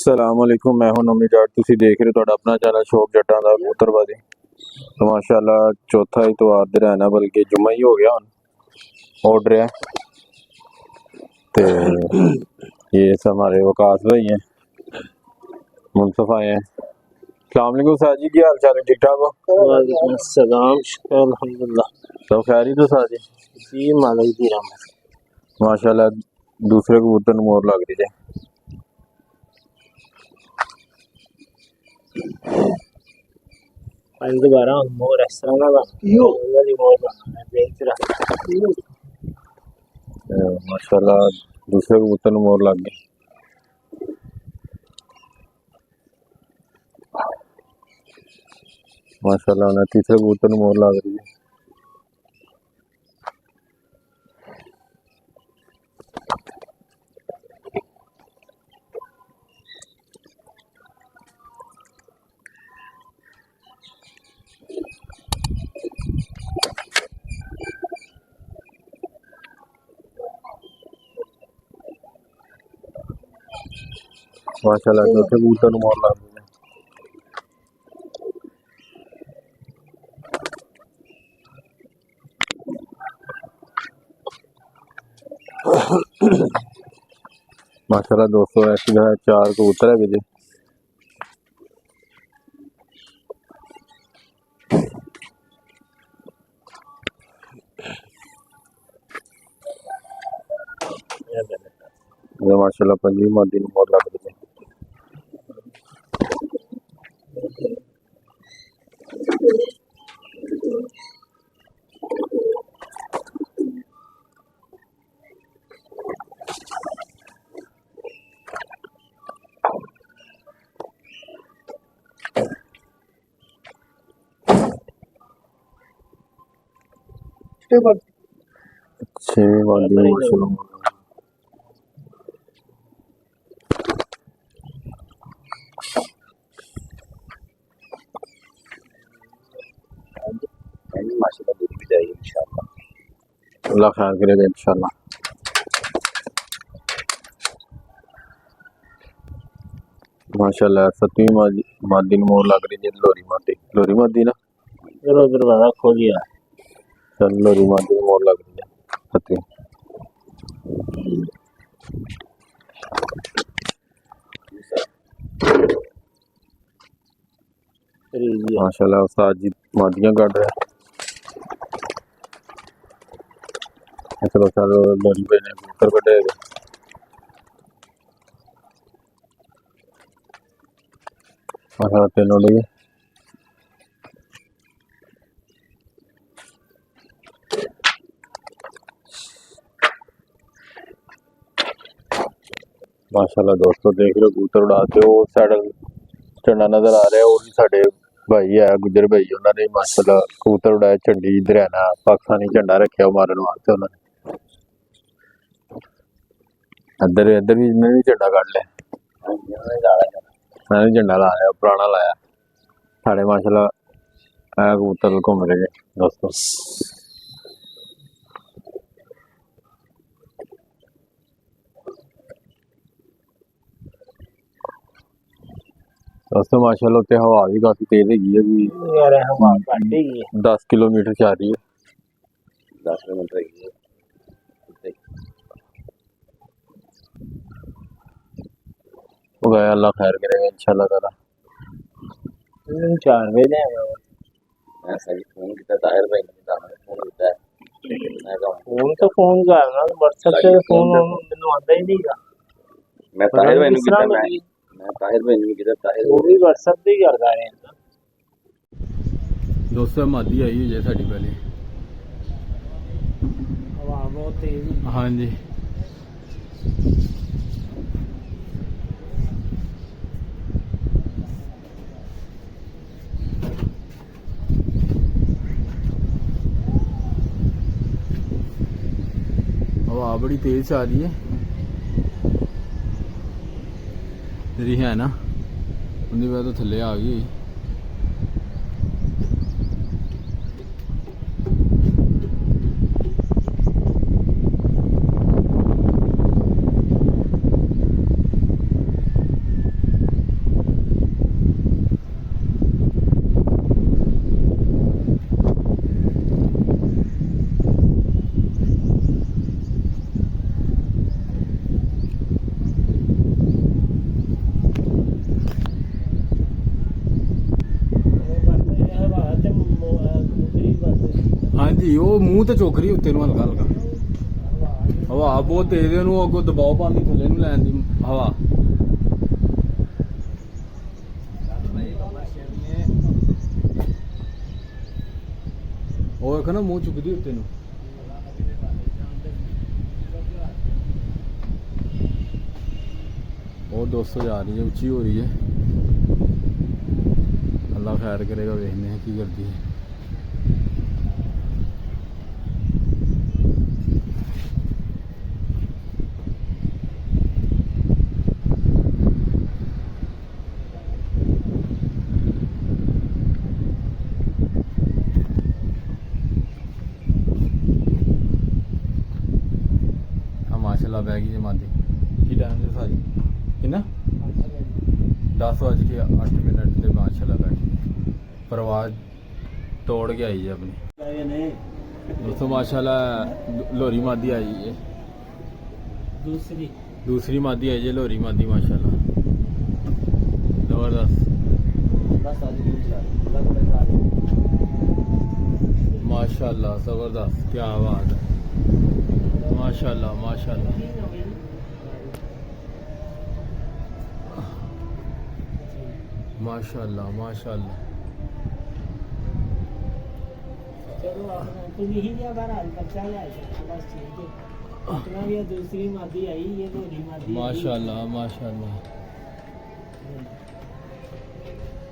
ਸਲਾਮੁਅਲੈकुम मैं हूं नमी जाट तुसी देख रहे हो ਤੁਹਾਡਾ अपना चैनल शौक जट्टां दा कबूतरबाजी। तो माशाल्लाह चौथा इतवार दे रहना बल्कि जुम्मा ही हो गया हुन ऑर्डर है। तो ये सब हमारे वकास भाई हैं, मुनसफ आए हैं। अस्सलाम वालेकुम साजी, की हाल चाल है? ठीक ठाक हो? वालेकुम अस्सलाम, शुक्र अल्हम्दुलिल्लाह। सब खैर ही तो साजी? जी मालिक दी रहमत। माशाल्लाह दूसरे कबूतर नूं मोर लग रही है। आज दोबारा मोर इस तरह का वाली मोर बनाना है, देख रहा माशाल्लाह दूसरे कबूतर नूं मोर लग गई। माशाल्लाह उन्हें तीसरे कबूतर नूं मोर लग रही है। माशाल्लाह चौथे कबूतर नूं मोर लग रही है। माशाल्लाह दोस्तों ऐसी जो है 4 कबूतर है जी। माशाल्लाह 5वीं मादी नूं मोर लग रही है। छेवीं मादी माशाल्लाह दूध भी जाएगी इंशाल्लाह, अल्लाह खैर करेगा इंशाल्लाह। माशाल्लाह 7वीं मादी नूं मोर लग रही है। लोरी मादी ना इधर उधर वाला खोलिया चल लोरी मादी नूं मोर लग रही है 7वीं। माशाल्लाह उस्ताद जी मादियां काट रहे हैं। चलो चलो लोरी भाई ने कबूतर कटे गए। माशाल्लाह तीनों लिए माशाल्लाह दोस्तों देख रहे हो कबूतर उड़ाते हो साइड झंडा नजर आ रहा है। और भी साडे भाई है गुजर भाई, उन्होंने माशाल्लाह कबूतर उड़ाए झंडी हरियाणा पाकिस्तानी झंडा रखा मारन वास्ते। उन्होंने इधर इधर भी इन्होंने भी झंडा कट लिया, मैंने झंडा लाया पुराना लाया साढ़े। माशाल्लाह कबूतर घूम रहे हैं दोस्तों। दोस्तों माशाल्लाह ते हवा भी काफी तेज हैगी है कि यार हवा घट ही है। 10 किलोमीटर से आ रही है। 10 किलोमीटर हैगी है। हो गया, अल्लाह खैर करेगा इंशाल्लाह ताला। 4 बजे मैं सही फोन किया ताहिर भाई ने, फोन किया मैं कहा फोन तो फोन करना व्हाट्सएप से फोन मैंने आंदा ही नहींगा। मैं ताहिर भाई ने किया, मैं ताहिर भाई ने किया, ताहिर वो भी व्हाट्सएप पे ही करदा रहे हैं। दोस्तों मादी आई है साड़ी पहले, हवा बहुत तेज। हाँ जी हवा बड़ी तेज से आ रही है मेरी है ना, उनकी वजह तो थल्ले आ गई। ਹਾਂਜੀ ਉਹ ਮੂੰਹ ਤੇ ਚੁੱਕ ਰਹੀ ਉੱਤੇ ਨੂੰ ਹਲਕਾ ਹਲਕਾ ਹਵਾ ਬਹੁਤ ਤੇਜ਼ ਉਹਨੂੰ ਅੱਗੋਂ ਦਬਾਅ ਪਾਉਂਦੀ ਥੱਲੇ ਨੂੰ ਲੈਣ ਦੀ ਹਵਾ ਉਹ ਇੱਕ ਨਾ ਮੂੰਹ ਚੁੱਕਦੀ ਉੱਤੇ ਨੂੰ ਉਹ 200 जा रही है ऊंची हो रही है अल्लाह खैर करेगा देखने हैं की करती है माशाल्लाह बैगी जमाती की टाइम से सारी कितना 10:08 से माशाल्लाह बैठी परवाज तोड़ के आई है अपनी दोस्तों माशाल्लाह लोरी मादी आई है दूसरी मादी आई है लोरी मादी माशाल्लाह जबरदस्त माशाल्लाह जबरदस्त क्या बात है माशाल्लाह माशाल्लाह माशाल्लाह माशाल्लाह दूसरी मादी आई ये लोरी मादी माशाल्लाह माशाल्लाह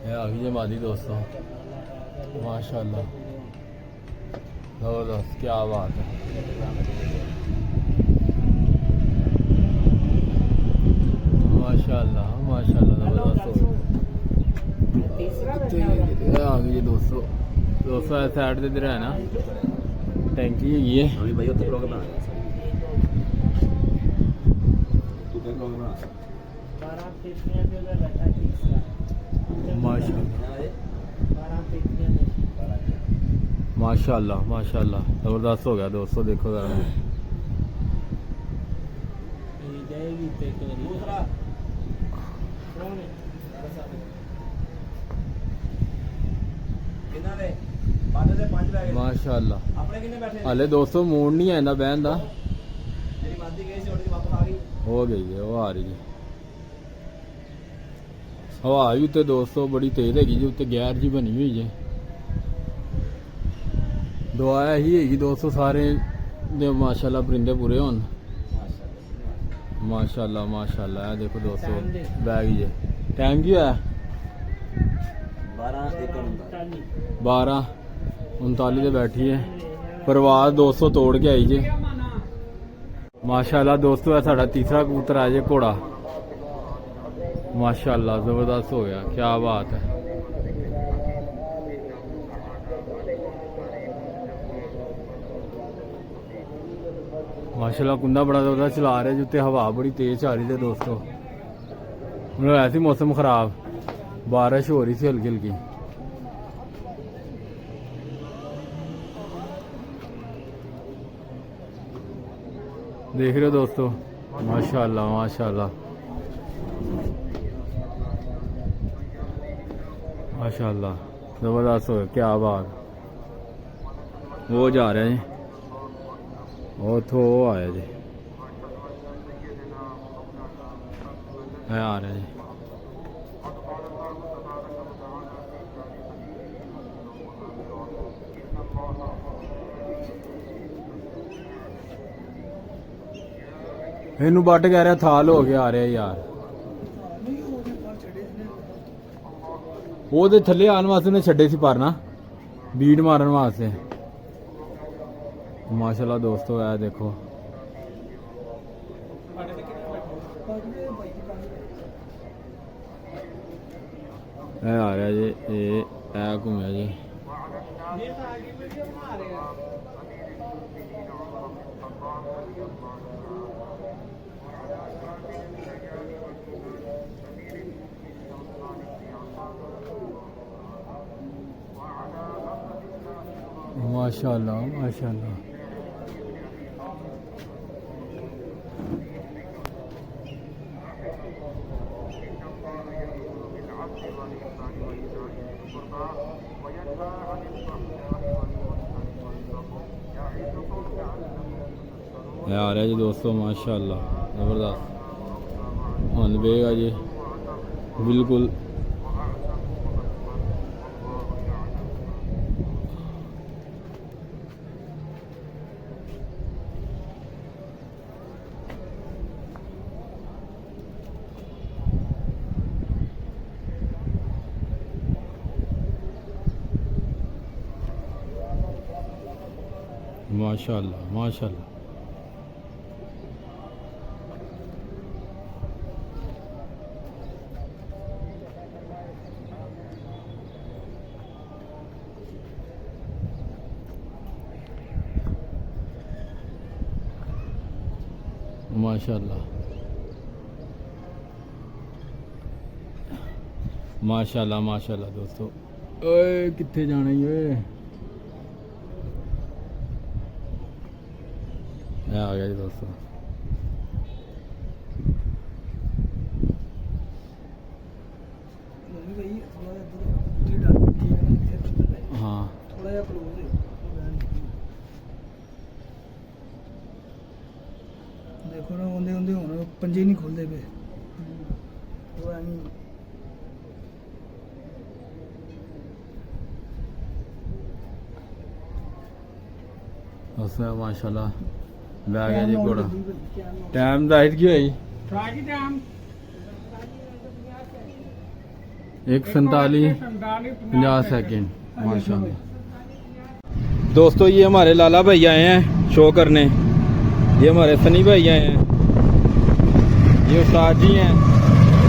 ये आ गई है मादी दोस्तों माशाल्लाह जबरदस्त क्या बात है माशाल्लाह माशाल्लाह जबरदस्त आ गई है दोस्तों साइड से इधर है ना टैंकी है ये भाई उत्ते ब्लॉग बना माशाल्लाह माशाल्लाह जबरदस्त हो गया दोस्तों देखो जरा माशाल्लाह हाले दोस्तों मूड नहीं है बहन का हो गई है वो आ रही है हवा भी उत्ते दोस्तों बड़ी तेज हैगी जी उत्ते गैर जी बनी हुई है दुआ ही हैगी दोस्तों सारे दे माशाल्लाह परिंदे पूरे होन माशाल्लाह माशाल्लाह देखो दोस्तों बैग ही है टाइम की है 12:39 से बैठी है परवाज 200 तोड़ के आई जे माशाल्लाह दोस्तों है साड़ा तीसरा कबूतर आ जे घोड़ा माशाल्लाह जबरदस्त हो गया क्या बात है माशाल्लाह कुंदा बड़ा ज़्यादा चला रहे जिते हवा बड़ी तेज आ रही थी दोस्तों ऐसी मौसम खराब बारिश हो रही थी हल्की हल्की देख रहे हो दोस्तों माशाल्लाह माशाल्लाह माशाल्लाह जबरदस्त हो गया क्या बात वो जा रहे हैं वो तो वो आया जी है आ रहे जी ਇਹਨੂੰ ਵੱਟ ਕਹਿ ਰਿਹਾ ਥਾਲ ਹੋ ਗਿਆ ਆ ਰਿਹਾ ਯਾਰ ਉਹਦੇ ਥੱਲੇ ਆਉਣ ਵਾਸਤੇ ਉਹਨੇ ਛੱਡੇ ਸੀ ਪਰ ਨਾ ਬੀੜ ਮਾਰਨ ਵਾਸਤੇ माशाल्लाह दोस्तों है देखो है आ रहा जी ये घूमया जी माशाल्लाह माशाल्लाह ਇਹ ਆ ਰਿਹਾ ਜੀ ਦੋਸਤੋ ਮਾਸ਼ਾਅੱਲਾ ਜ਼ਬਰਦਸਤ ਹੁਣ ਵੇਗਾ ਜੀ ਬਿਲਕੁਲ माशाअल्लाह माशाअल्लाह माशाअल्लाह माशाअल्लाह माशाअल्लाह दोस्तों ओए कित्थे जाना ही ओए आ गया जी दोस्तों हाँ देखो ना ओंदे ओंदे होना पंजे नहीं खोलते पे वो नहीं उसमें माशाल्लाह बैग है जी घोड़ा टाइम राइट की हुई 1:47:50 सेकंड माशाल्लाह। दोस्तों ये हमारे लाला भाई आए हैं शो करने, ये हमारे सनी भाई आए हैं, ये उस्ताद जी हैं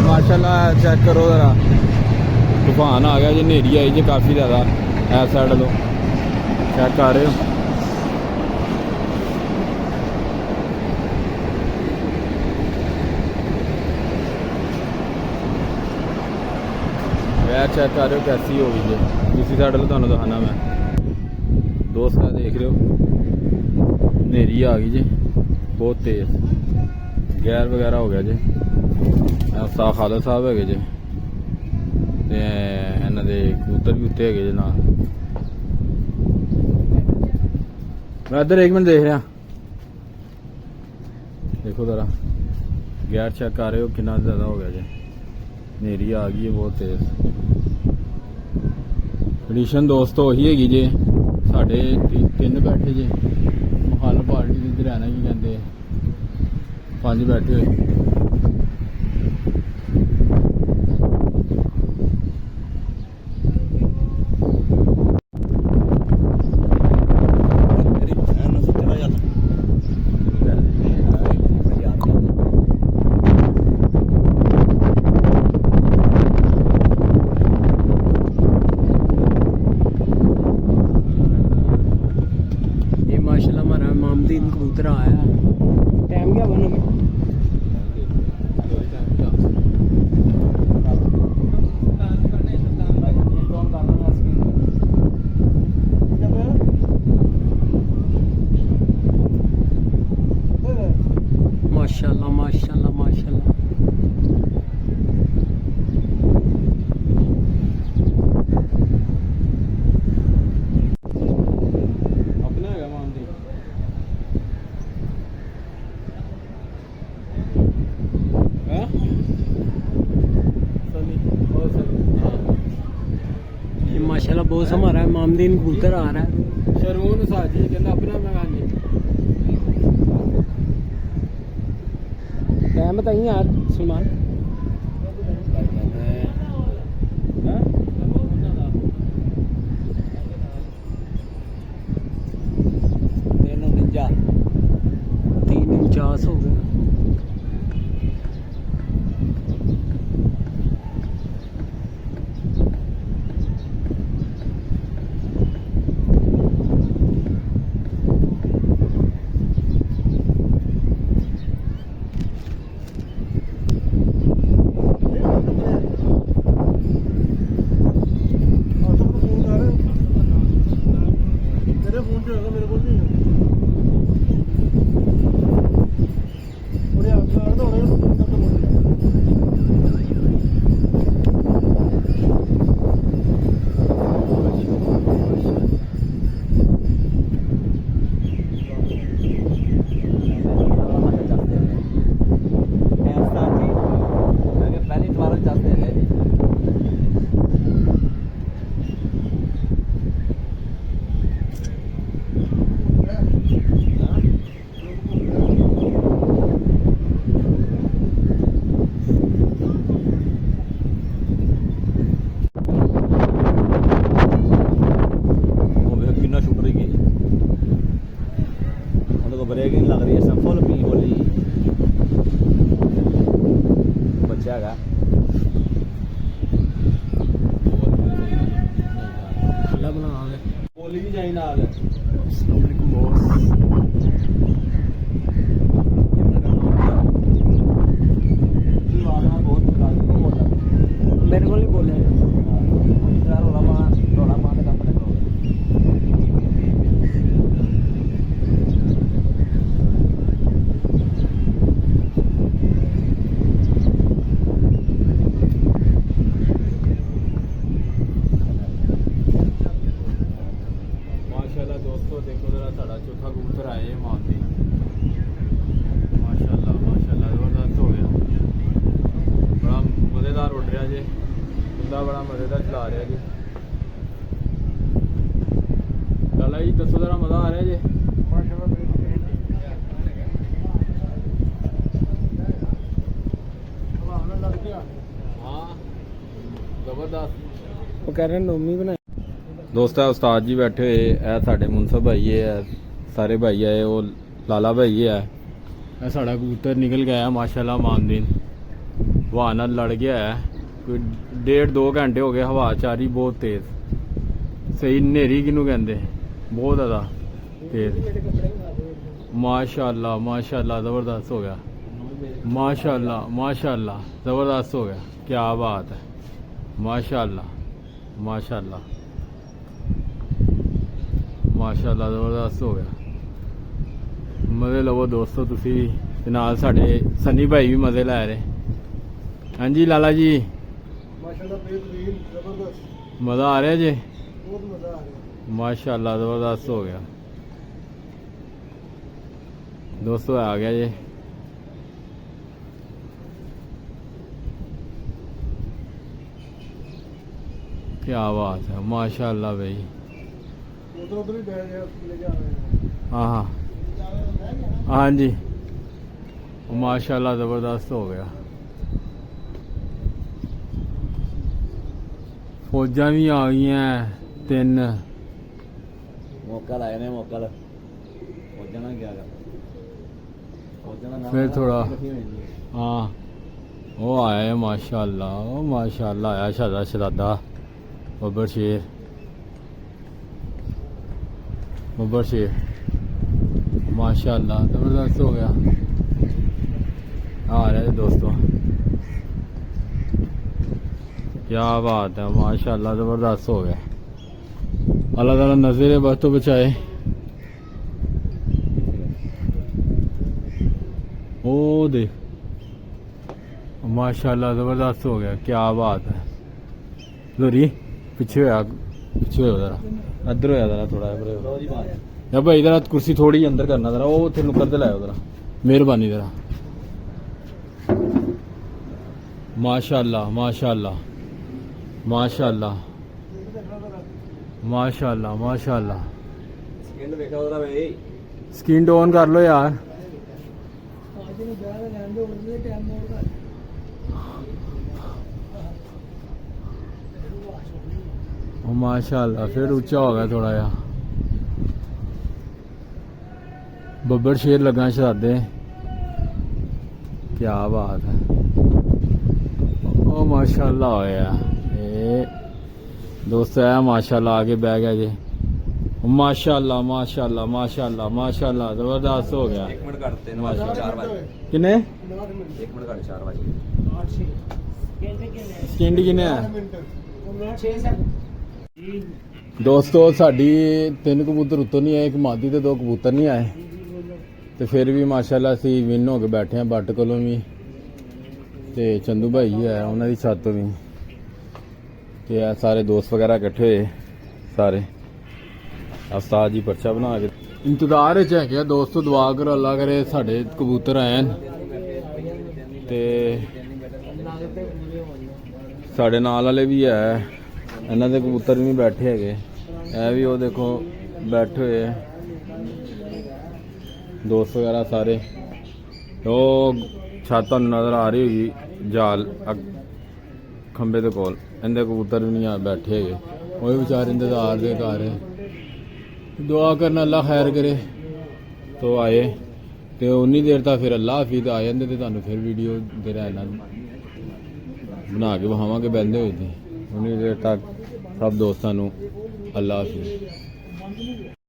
माशाल्लाह। चेक करो ज़रा तूफान आ गया जी, नेरी आई जी काफ़ी ज़्यादा। ऐसा साइड लो चेक कर रहे हो वैर चेक कर रहे हो कैसी हो गई है। दूसरी साइड लो तुहानू दिखाना मैं दोस्त देख रहे हो नेरी आ गई जी बहुत तेज़, गैर वगैरह हो गया जी। उस्ताद खालिद साहब है जी ते इन्हां दे कबूतर भी उत्ते है जी नाल। मैं इधर एक मिनट देख रहा, देखो ज़रा गैर चेक कर रहे हो कितना ज़्यादा हो गया जी, नेरी आ गई है बहुत तेज़। कंडीशन दोस्तों वही हैगी जे साढ़े 3 बैठे जे मखाल पार्टी इधर रहना की कहते 5 बैठे हुए। माशाल्लाह हमारा मामदीन कबूतर आया। टाइम क्या बना माशाल्लाह माशाल्लाह माशाल्लाह। अपना है मामदी ये माशाल्लाह बहुत हमारा मामदीन कबूतर आ रहा है। शरून साजी कहना अपना मैं टाइम बताइए यार सलमान। तीन 49 हो गए। ਤੇਰੇ ਕੋਲ ਨਹੀਂ ਬੋਲਿਆ ਰੋਲਾ ਮਾਰ ਦੇ ਕੰਮ ਲੱਗੋ ਮਾਸ਼ਾਅੱਲਾ ਦੋਸਤੋ ਦੇਖੋ ਜਰਾ ਸਾਡਾ ਚੌਥਾ ਕਬੂਤਰ ਆਏ ਮਾਨ ਦੀ ਮਾਸ਼ਾਅੱਲਾ ਮਾਸ਼ਾਅੱਲਾ ਜ਼ਬਰਦਸਤ ਹੋ ਗਿਆ ਬੜਾ ਮਜ਼ੇਦਾਰ ਉੱਡ ਰਿਹਾ ਜੇ ਬੰਦਾ ਬੜਾ ਮਜ਼ੇਦਾਰ ਚਲਾ ਰਿਹਾ ਜੀ ਲਾਲਾ ਜੀ ਦੱਸੋ ਜਰਾ ਮਜ਼ਾ ਆ ਰਿਹਾ ਜੇ ਹਾਂ ਜ਼ਬਰਦਸਤ ਉਹ ਕਹਿ ਰਹੇ ਨੋਮੀ ਬਣਾਈ ਦੋਸਤ ਹੈ ਉਸਤਾਦ ਜੀ ਬੈਠੇ ਹੋਏ ਇਹ ਸਾਡੇ ਮੁਨਸਬ ਭਾਈ ਹੈ ਸਾਰੇ ਭਾਈ ਆਏ ਉਹ ਲਾਲਾ ਭਾਈ ਹੈ ਇਹ ਸਾਡਾ ਕਬੂਤਰ ਨਿਕਲ ਗਿਆ ਹੈ ਮਾਸ਼ਾਅੱਲਾ ਮਾਨਦੀਨ ਹਵਾ ਨਾਲ ਲੜ ਗਿਆ ਹੈ ਕੋਈ 1.5-2 ਘੰਟੇ ਹੋ ਗਏ ਹਵਾ ਚਾਰੀ ਬਹੁਤ ਤੇਜ਼ ਸਹੀ ਹਨੇਰੀ ਕਿਹਨੂੰ ਕਹਿੰਦੇ ਬਹੁਤ ਜ਼ਿਆਦਾ ਤੇਜ਼ ਮਾਸ਼ਾਅੱਲਾ ਮਾਸ਼ਾਅੱਲਾ ਜ਼ਬਰਦਸਤ ਹੋ ਗਿਆ ਮਾਸ਼ਾਅੱਲਾ ਮਾਸ਼ਾਅੱਲਾ ਜ਼ਬਰਦਸਤ ਹੋ ਗਿਆ ਕੀ ਬਾਤ ਹੈ ਮਾਸ਼ਾਅੱਲਾ ਮਾਸ਼ਾਅੱਲਾ ਮਾਸ਼ਾਅੱਲਾ ਜ਼ਬਰਦਸਤ ਹੋ ਗਿਆ ਮਜ਼ੇ ਲਵੋ ਦੋਸਤੋ ਤੁਸੀਂ ਵੀ ਤੇ ਨਾਲ ਸਾਡੇ ਸੰਨੀ ਭਾਈ ਵੀ ਮਜ਼ੇ ਲੈ ਰਹੇ ਹਾਂਜੀ ਲਾਲਾ ਜੀ ਮਾਸ਼ਾਅੱਲਾ ਬੇਹਤਰੀਨ ਜ਼ਬਰਦਸਤ ਮਜ਼ਾ ਆ ਰਿਹਾ ਜੀ ਬਹੁਤ ਮਜ਼ਾ ਆ ਰਿਹਾ ਮਾਸ਼ਾਅੱਲਾ ਜ਼ਬਰਦਸਤ ਹੋ ਗਿਆ ਦੋਸਤੋ ਆ ਗਿਆ ਜੀ ਕੀ ਬਾਤ ਹੈ ਮਾਸ਼ਾਅੱਲਾ ਭਾਈ ਉਧਰ ਹੀ ਬੈਠ ਜਾ ਲੈ ਜਾ ਰਹੇ हाँ हाँ हाँ जी माशाल्लाह ज़बरदस्त हो गया फौजा भी आ गई हैं 3 ਮੌਕਾ ਲਾਇਆ ਨੇ ਮੌਕਾ ਲਾ ਪਹੁੰਚਣਾ ਗਿਆ ਗਾ ਪਹੁੰਚਣਾ फिर थोड़ा हाँ वो आया है माशाल्लाह आया शादा शरादा बब्बर शेर माशाल्लाह ज़बरदस्त हो गया आ रहे हैं दोस्तों क्या बात है माशाल्लाह ज़बरदस्त हो गया अल्लाह ताला नज़र बस तो बचाए ओ देख माशाल्लाह ज़बरदस्त हो गया क्या बात है लोरी पीछे होया जरा इधर होया जरा थोड़ा ਲੋ ਜੀ ਬਾਤ या भाई जरा कुर्सी थोड़ी अंदर करना जरा वो उत्थे नुक्कर ते लाओ जरा मेहरबानी जरा माशाल्लाह माशाल्लाह माशाल्लाह माशाल्लाह माशाल्लाह ਸਕਿੰਡ ਵੇਖਿਆ ਉਹਦਾ ਵੇ स्क्रीन ऑन कर लो यार ਅੱਜ ਨੂੰ ਜਾ ਰਹੇ ਲੈਂਦੇ ਉਹਦੇ ਟਾਈਮ ਮੋੜ ਕਰ ओ माशाल्लाह फिर ऊंचा हो गया थोड़ा या बब्बर शेर लगा शरादे क्या बात है ओ माशाल्लाह होया ए दोस्त है माशाल्लाह आगे बह गया जी माशाल्लाह माशाल्लाह माशाल्लाह माशाल्लाह जबरदस्त हो गया 1 ਮਿੰਟ ਘੱਟਤੇ ਨੇ 4 ਵਜੇ किने 1 ਮਿੰਟ ਘੱਟ 4 ਵਜੇ ਸਕਿੰਡ ਕਿਨੇ ਹੈ 6 7 ਦੋਸਤੋ ਸਾਡੀ 3 ਕਬੂਤਰ ਉੱਤੋਂ ਨਹੀਂ ਆਏ ਇੱਕ ਮਾਦੀ ਤੇ 2 ਕਬੂਤਰ ਨਹੀਂ ਆਏ ਤੇ ਫਿਰ ਵੀ ਮਾਸ਼ਾਅੱਲਾ ਅਸੀਂ ਵਿਨ ਹੋ ਕੇ ਬੈਠੇ ਆ ਬੱਟ ਕੋਲੋਂ ਵੀ ਤੇ ਚੰਦੂ ਭਾਈ ਹੈ ਉਹਨਾਂ ਦੀ ਛੱਤ ਤੋਂ ਵੀ ਤੇ ਆ ਸਾਰੇ ਦੋਸਤ ਵਗੈਰਾ ਇਕੱਠੇ ਹੋਏ ਸਾਰੇ ਉਸਤਾਦ ਜੀ ਪਰਚਾ ਬਣਾ ਕੇ ਇੰਤਜ਼ਾਰ ਵਿੱਚ ਹੈਗੇ ਆ ਦੋਸਤੋ ਦੁਆ ਕਰੋ ਅੱਲਾ ਕਰੇ ਸਾਡੇ ਕਬੂਤਰ ਆਣ ਤੇ ਸਾਡੇ ਨਾਲ ਵਾਲੇ ਵੀ ਹੈ ਇਹਨਾਂ ਦੇ ਕਬੂਤਰ ਵੀ ਬੈਠੇ ਹੈਗੇ ਇਹ ਵੀ ਉਹ ਦੇਖੋ ਬੈਠੇ ਹੋਏ ਆ ਦੋਸਤ ਵਗੈਰਾ ਸਾਰੇ ਉਹ ਛੱਤ ਤੁਹਾਨੂੰ ਨਜ਼ਰ ਆ ਰਹੀ ਹੋਗੀ ਜਾਲ ਖੰਬੇ ਦੇ ਕੋਲ ਇਹਦੇ ਕਬੂਤਰ ਵੀ ਨਹੀਂ ਆ ਬੈਠੇ ਹੈਗੇ ਉਹ ਵੀ ਵਿਚਾਰੇ ਇੰਤਜ਼ਾਰ ਦੇ ਘਰ ਦੁਆ ਕਰਨਾ ਅੱਲਾ ਖੈਰ ਕਰੇ ਤੋ ਆਏ ਤੇ ਉਨੀ ਦੇਰ ਤੱਕ ਫਿਰ ਅੱਲਾ ਹਾਫਿਜ਼ ਆ ਜਾਂਦੇ ਤੇ ਤੁਹਾਨੂੰ ਫਿਰ ਵੀਡੀਓ ਦੇ ਰਹਿਣਾ ਬਣਾ ਕੇ ਵਹਾਵਾਂਗੇ ਬੈੰਦੇ ਹੋਏ ਤੇ ਉਨੀ ਦੇਰ ਤੱਕ ਸਭ ਦੋਸਤਾਂ ਨੂੰ ਅੱਲਾ ਹਾਫਿਜ਼